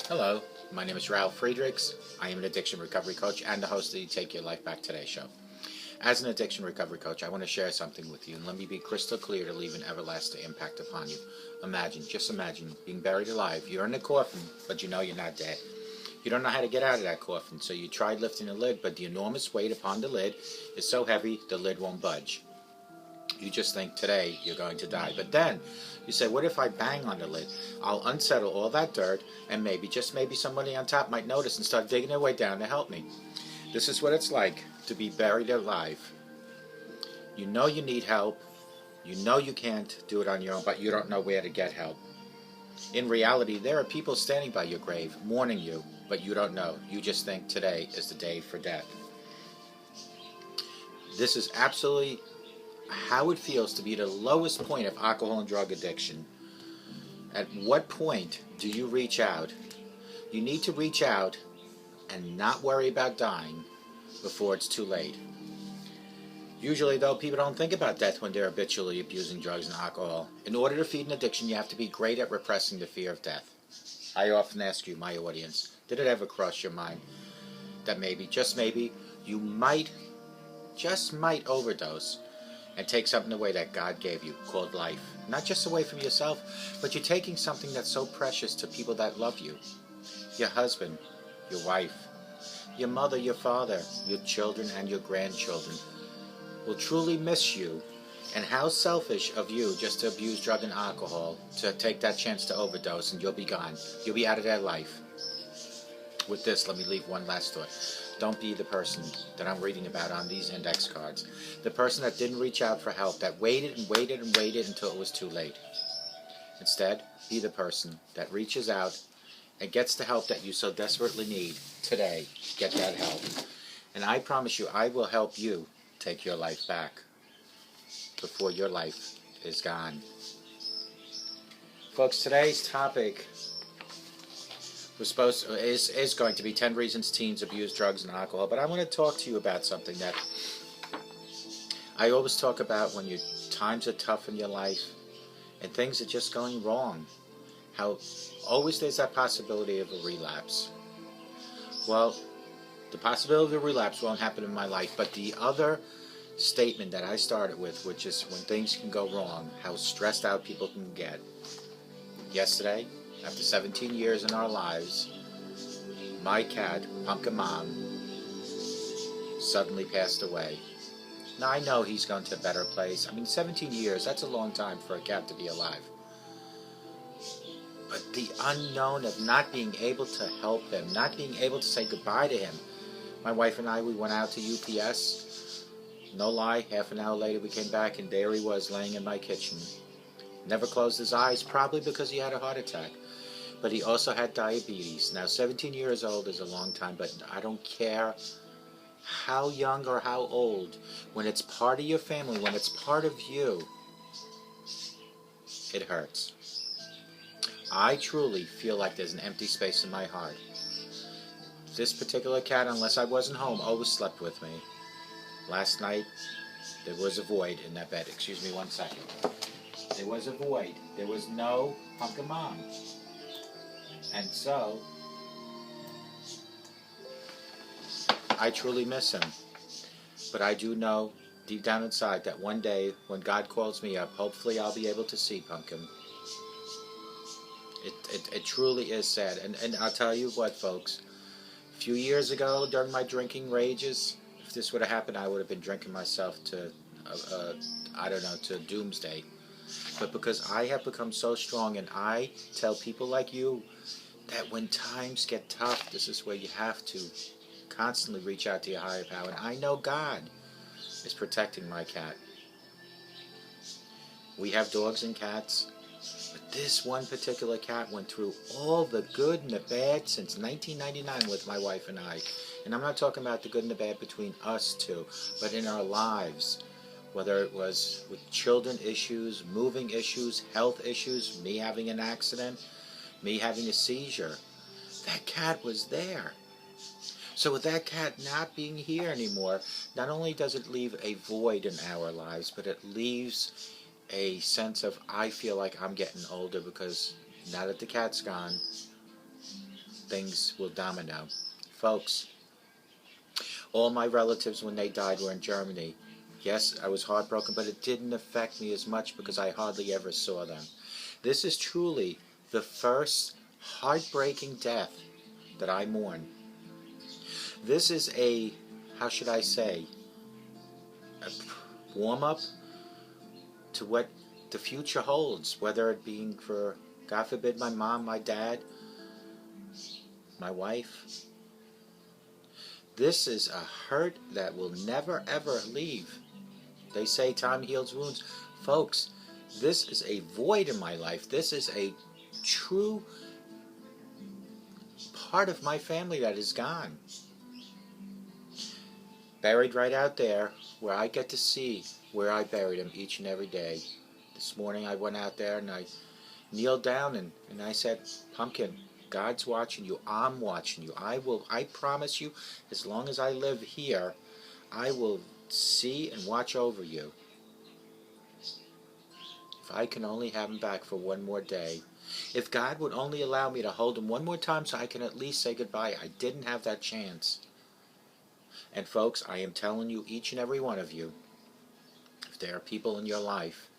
Hello, my name is Ralf Friedrichs. I am an addiction recovery coach and the host of the Take Your Life Back Today show. As an addiction recovery coach, I want to share something with you, and let me be crystal clear to leave an everlasting impact upon you. Just imagine being buried alive. You're in a coffin, but you know you're not dead. You don't know how to get out of that coffin, so you tried lifting the lid, but the enormous weight upon the lid is so heavy the lid won't budge. You just think today you're going to die. But then you say, what if I bang on the lid? I'll unsettle all that dirt, and maybe, just maybe, somebody on top might notice and start digging their way down to help me. This is what it's like to be buried alive. You know you need help. You know you can't do it on your own, but you don't know where to get help. In reality, there are people standing by your grave, mourning you, but you don't know. You just think today is the day for death. This is absolutely how it feels to be at the lowest point of alcohol and drug addiction. At what point do you reach out? You need to reach out and not worry about dying before it's too late. Usually, though, people don't think about death when they're habitually abusing drugs and alcohol. In order to feed an addiction, you have to be great at repressing the fear of death. I often ask you, my audience, did it ever cross your mind that maybe, just maybe, you might overdose and take something away that God gave you, called life? Not just away from yourself, but you're taking something that's so precious to people that love you. Your husband, your wife, your mother, your father, your children, and your grandchildren will truly miss you. And how selfish of you just to abuse drug and alcohol, to take that chance to overdose, and you'll be gone. You'll be out of their life. With this, let me leave one last thought. Don't be the person that I'm reading about on these index cards. The person that didn't reach out for help, that waited and waited and waited until it was too late. Instead, be the person that reaches out and gets the help that you so desperately need today. Get that help. And I promise you, I will help you take your life back before your life is gone. Folks, today's topic is going to be 10 reasons teens abuse drugs and alcohol, but I want to talk to you about something that I always talk about when times are tough in your life and things are just going wrong. How always there's that possibility of a relapse. Well, the possibility of a relapse won't happen in my life, but the other statement that I started with, which is when things can go wrong, how stressed out people can get. Yesterday, after 17 years in our lives, my cat, Pumpkin Mom, suddenly passed away. Now, I know he's gone to a better place. 17 years, that's a long time for a cat to be alive. But the unknown of not being able to help him, not being able to say goodbye to him. My wife and I, we went out to UPS. No lie, half an hour later we came back and there he was laying in my kitchen. Never closed his eyes, probably because he had a heart attack. But he also had diabetes. Now, 17 years old is a long time, but I don't care how young or how old. When it's part of your family, when it's part of you, it hurts. I truly feel like there's an empty space in my heart. This particular cat, unless I wasn't home, always slept with me. Last night, there was a void in that bed. Excuse me one second. There was a void. There was no Pumpkin Mom. And so, I truly miss him. But I do know, deep down inside, that one day, when God calls me up, hopefully I'll be able to see Pumpkin. It truly is sad. And I'll tell you what, folks. A few years ago, during my drinking rages, if this would have happened, I would have been drinking myself to, to doomsday. But because I have become so strong, and I tell people like you that when times get tough, this is where you have to constantly reach out to your higher power. And I know God is protecting my cat. We have dogs and cats, but this one particular cat went through all the good and the bad since 1999 with my wife and I. And I'm not talking about the good and the bad between us two, but in our lives. Whether it was with children issues, moving issues, health issues, me having an accident, me having a seizure. That cat was there. So with that cat not being here anymore, not only does it leave a void in our lives, but it leaves a sense of, I feel like I'm getting older, because now that the cat's gone, things will domino. Folks, all my relatives when they died were in Germany. Yes, I was heartbroken, but it didn't affect me as much because I hardly ever saw them. This is truly the first heartbreaking death that I mourn. This is a, how should I say, a warm-up to what the future holds, whether it being for, God forbid, my mom, my dad, my wife. This is a hurt that will never ever leave. They say time heals wounds. Folks, this is a void in my life. This is a true part of my family that is gone. Buried right out there where I get to see where I buried him each and every day. This morning I went out there and I kneeled down and I said, Pumpkin, God's watching you. I'm watching you. I promise you, as long as I live here, I will see and watch over you. If I can only have him back for one more day. If God would only allow me to hold him one more time so I can at least say goodbye. I didn't have that chance. And folks, I am telling you, each and every one of you, if there are people in your life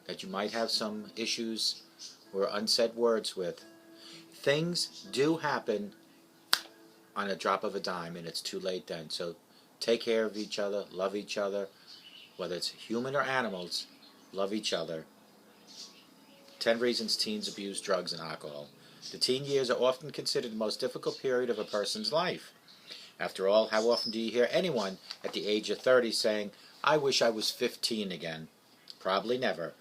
that you might have some issues or unsaid words with, things do happen on a drop of a dime, and it's too late then. So take care of each other, love each other, whether it's human or animals, love each other. 10 reasons teens abuse drugs and alcohol. The teen years are often considered the most difficult period of a person's life. After all, how often do you hear anyone at the age of 30 saying, I wish I was 15 again? Probably never.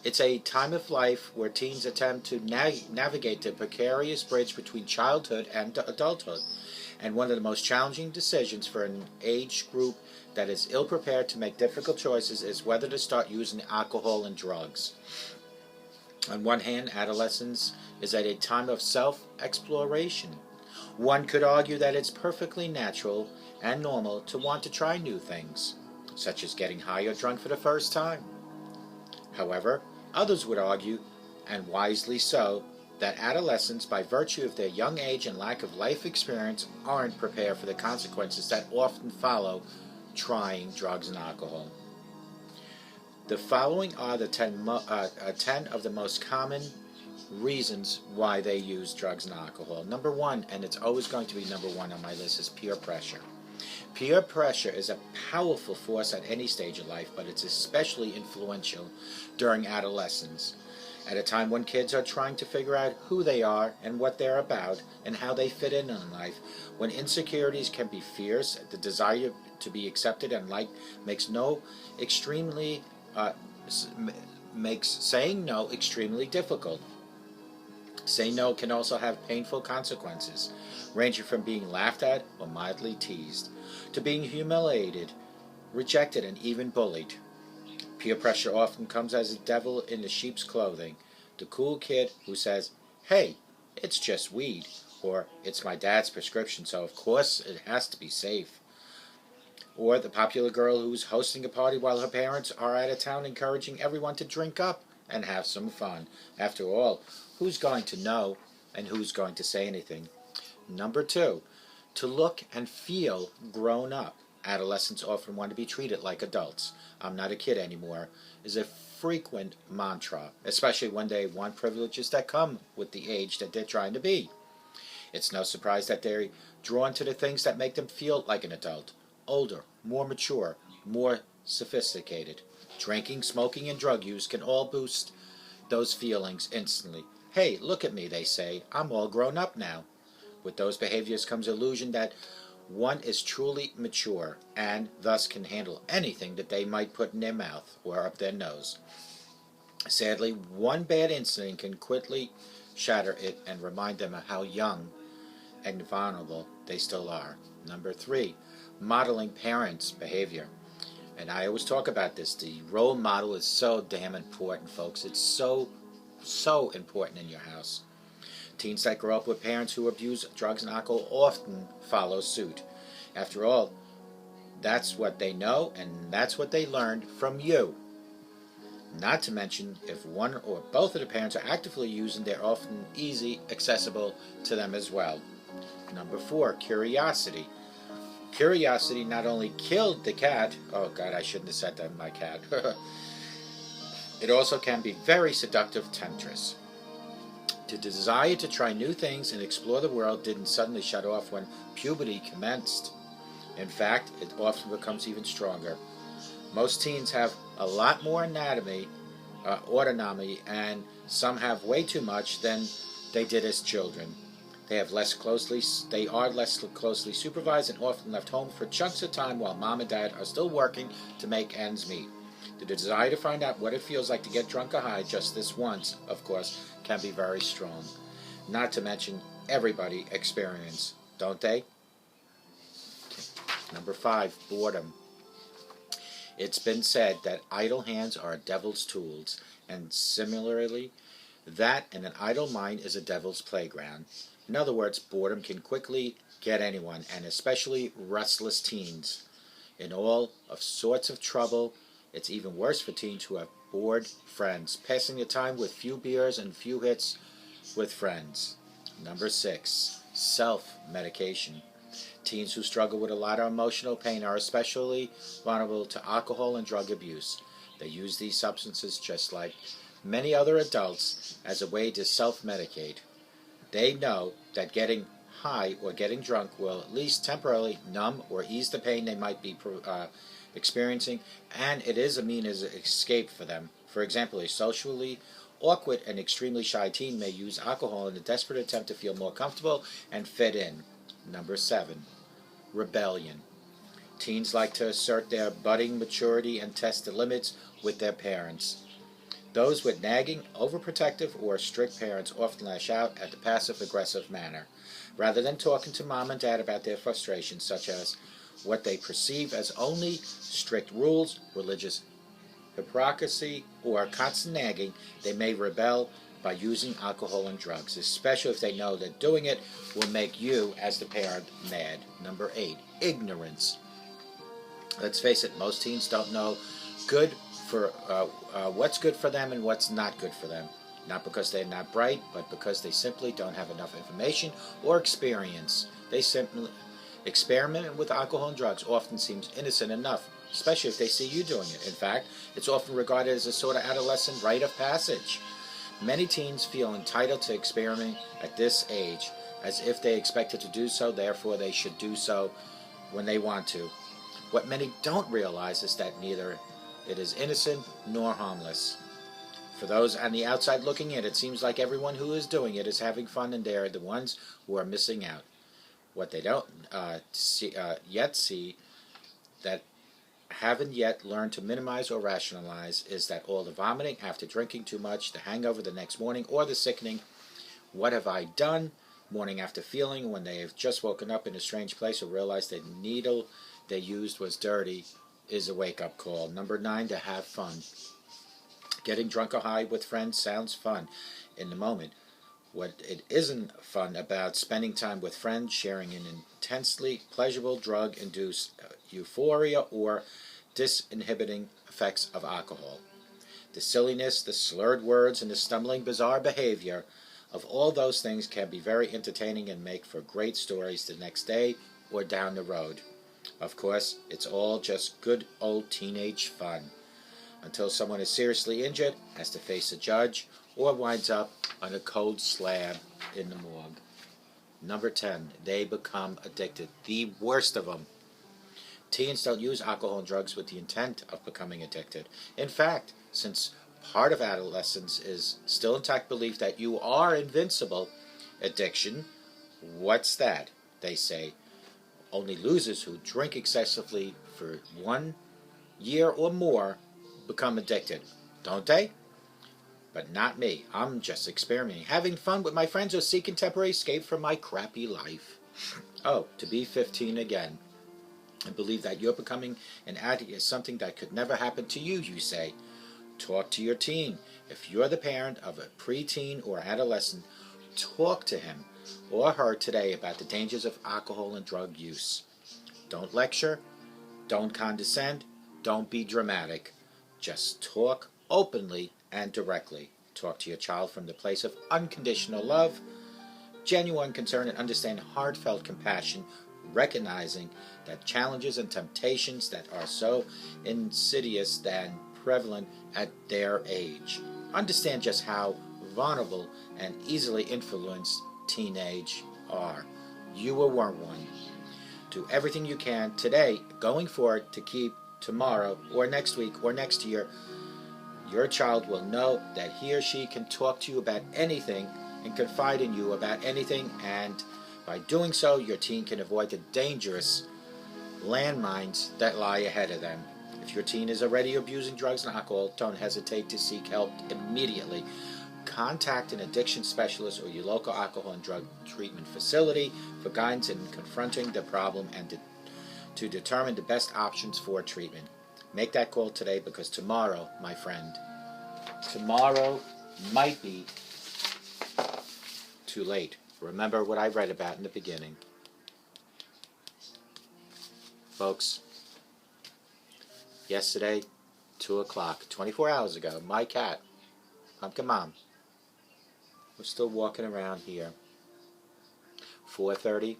It's a time of life where teens attempt to navigate the precarious bridge between childhood and adulthood, and one of the most challenging decisions for an age group that is ill-prepared to make difficult choices is whether to start using alcohol and drugs. On one hand, adolescence is at a time of self-exploration. One could argue that it's perfectly natural and normal to want to try new things, such as getting high or drunk for the first time. However, others would argue, and wisely so, that adolescents, by virtue of their young age and lack of life experience, aren't prepared for the consequences that often follow trying drugs and alcohol. The following are the 10 of the most common reasons why they use drugs and alcohol. Number one, and it's always going to be number one on my list, is peer pressure. Peer pressure is a powerful force at any stage of life, but it's especially influential during adolescence, at a time when kids are trying to figure out who they are and what they're about and how they fit in life, when insecurities can be fierce, the desire to be accepted and liked makes saying no extremely difficult. Saying no can also have painful consequences, ranging from being laughed at or mildly teased, to being humiliated, rejected, and even bullied. Peer pressure often comes as a devil in the sheep's clothing. The cool kid who says, hey, it's just weed, or it's my dad's prescription, so of course it has to be safe. Or the popular girl who's hosting a party while her parents are out of town, encouraging everyone to drink up and have some fun. After all, who's going to know and who's going to say anything? Number two, to look and feel grown up. Adolescents often want to be treated like adults. I'm not a kid anymore is a frequent mantra, especially when they want privileges that come with the age that they're trying to be. It's no surprise that they're drawn to the things that make them feel like an adult. Older, more mature, more sophisticated. Drinking, smoking, and drug use can all boost those feelings instantly. Hey, look at me, they say. I'm all grown up now. With those behaviors comes illusion that one is truly mature and thus can handle anything that they might put in their mouth or up their nose. Sadly, one bad incident can quickly shatter it and remind them of how young and vulnerable they still are. Number three, modeling parents' behavior. And I always talk about this. The role model is so damn important, folks. It's so important in your house. Teens that grow up with parents who abuse drugs and alcohol often follow suit. After all, that's what they know and that's what they learned from you. Not to mention, if one or both of the parents are actively using, they're often easy, accessible to them as well. Number 4, curiosity. Curiosity not only killed the cat, oh God, I shouldn't have said that, my cat. It also can be very seductive temptress. The desire to try new things and explore the world didn't suddenly shut off when puberty commenced. In fact, it often becomes even stronger. Most teens have a lot more autonomy, and some have way too much than they did as children. They are less closely supervised and often left home for chunks of time while mom and dad are still working to make ends meet. The desire to find out what it feels like to get drunk or high just this once, of course, can be very strong. Not to mention, everybody experience, don't they? Okay. Number 5, boredom. It's been said that idle hands are a devil's tools, and similarly, that and an idle mind is a devil's playground. In other words, boredom can quickly get anyone, and especially restless teens, in all of sorts of trouble. It's even worse for teens who have bored friends, passing the time with few beers and few hits with friends. Number 6, self-medication. Teens who struggle with a lot of emotional pain are especially vulnerable to alcohol and drug abuse. They use these substances just like many other adults as a way to self-medicate. They know that getting high or getting drunk will at least temporarily numb or ease the pain they might be experiencing, and it is a means of escape for them. For example, a socially awkward and extremely shy teen may use alcohol in a desperate attempt to feel more comfortable and fit in. Number 7, rebellion. Teens like to assert their budding maturity and test the limits with their parents. Those with nagging, overprotective, or strict parents often lash out at the passive-aggressive manner. Rather than talking to mom and dad about their frustrations, such as what they perceive as only strict rules, religious hypocrisy, or constant nagging, they may rebel by using alcohol and drugs, especially if they know that doing it will make you, as the parent, mad. Number 8, ignorance. Let's face it, most teens don't know what's good for them and what's not good for them. Not because they're not bright, but because they simply don't have enough information or experience. They simply experimenting with alcohol and drugs often seems innocent enough, especially if they see you doing it. In fact, it's often regarded as a sort of adolescent rite of passage. Many teens feel entitled to experiment at this age, as if they expected to do so, therefore they should do so when they want to. What many don't realize is that neither it is innocent nor harmless. For those on the outside looking in, it seems like everyone who is doing it is having fun, and they are the ones who are missing out. What they don't yet see, that haven't yet learned to minimize or rationalize, is that all the vomiting after drinking too much, the hangover the next morning, or the sickening "what have I done" morning after feeling when they have just woken up in a strange place or realized the needle they used was dirty, is a wake-up call. Number 9, to have fun. Getting drunk or high with friends sounds fun in the moment. What it isn't fun about spending time with friends, sharing an intensely pleasurable drug-induced euphoria or disinhibiting effects of alcohol. The silliness, the slurred words, and the stumbling, bizarre behavior of all those things can be very entertaining and make for great stories the next day or down the road. Of course, it's all just good old teenage fun, until someone is seriously injured, has to face a judge, or winds up on a cold slab in the morgue. Number 10, they become addicted. The worst of them. Teens don't use alcohol and drugs with the intent of becoming addicted. In fact, since part of adolescence is still intact belief that you are invincible, addiction, what's that? They say. Only losers who drink excessively for 1 year or more become addicted, don't they? But not me. I'm just experimenting, having fun with my friends, or seeking temporary escape from my crappy life. Oh, to be 15 again, and believe that you're becoming an addict is something that could never happen to you, you say. Talk to your teen. If you're the parent of a preteen or adolescent, talk to him or her today about the dangers of alcohol and drug use. Don't lecture, don't condescend, don't be dramatic. Just talk openly and directly. Talk to your child from the place of unconditional love. genuine concern and understand heartfelt compassion, recognizing that challenges and temptations that are so insidious and prevalent at their age. Understand just how vulnerable and easily influenced teenage are. You will want one. Do everything you can today, going forward, to keep tomorrow or next week or next year. Your child will know that he or she can talk to you about anything and confide in you about anything, and by doing so, your teen can avoid the dangerous landmines that lie ahead of them. If your teen is already abusing drugs and alcohol, don't hesitate to seek help immediately. Contact an addiction specialist or your local alcohol and drug treatment facility for guidance in confronting the problem and to determine the best options for treatment. Make that call today, because tomorrow, my friend, tomorrow might be too late. Remember what I read about in the beginning. Folks, yesterday, 2 o'clock, 24 hours ago, my cat, Pumpkin Mom, was still walking around here. 4:30,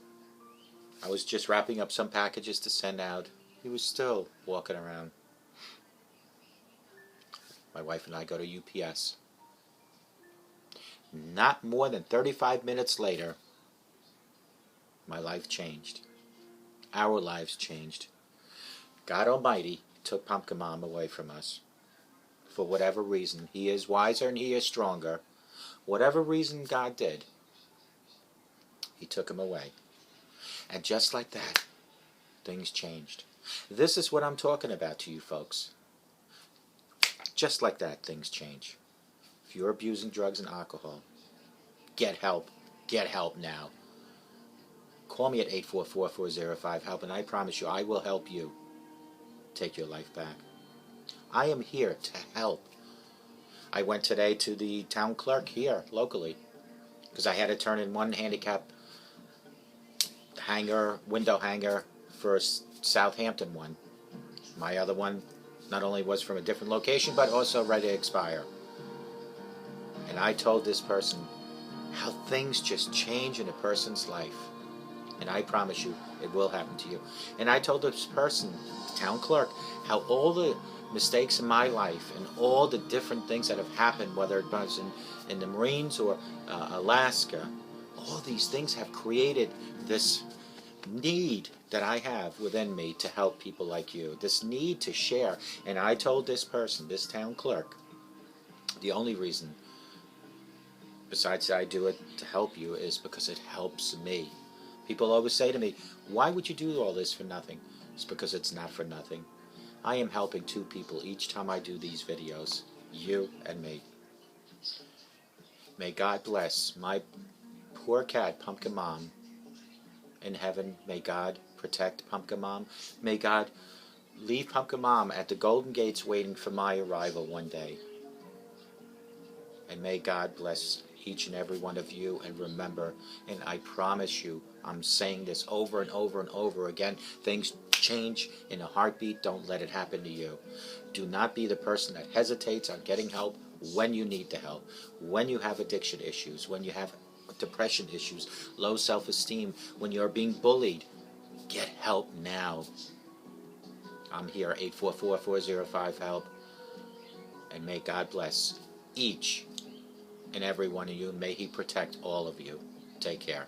I was just wrapping up some packages to send out. He was still walking around. My wife and I go to UPS. Not more than 35 minutes later, my life changed. Our lives changed. God Almighty took Pumpkin Mom away from us. For whatever reason, He is wiser and He is stronger. Whatever reason God did, He took him away. And just like that, things changed. This is what I'm talking about to you folks. Just like that, things change. If you're abusing drugs and alcohol, get help. Get help now. Call me at 844-405-HELP, and I promise you I will help you take your life back. I am here to help. I went today to the town clerk here locally because I had to turn in one handicap window hanger for a Southampton one. My other one not only was from a different location, but also ready to expire. And I told this person how things just change in a person's life. And I promise you, it will happen to you. And I told this person, the town clerk, how all the mistakes in my life and all the different things that have happened, whether it was in the Marines or Alaska, all these things have created this need that I have within me to help people like you, this need to share. And I told this person, this town clerk, the only reason, besides I do it to help you, is because it helps me. People always say to me, why would you do all this for nothing? It's because it's not for nothing. I am helping 2 people each time I do these videos, you and me. May God bless my poor cat, Pumpkin Mom, in heaven. May God protect Pumpkin Mom. May God leave Pumpkin Mom at the Golden Gates waiting for my arrival one day. And may God bless each and every one of you. And remember, and I promise you, I'm saying this over and over and over again, things change in a heartbeat. Don't let it happen to you. Do not be the person that hesitates on getting help when you need the help. When you have addiction issues, when you have depression issues, low self-esteem, when you're being bullied, get help now. I'm here, 844-405-HELP. And may God bless each and every one of you. May He protect all of you. Take care.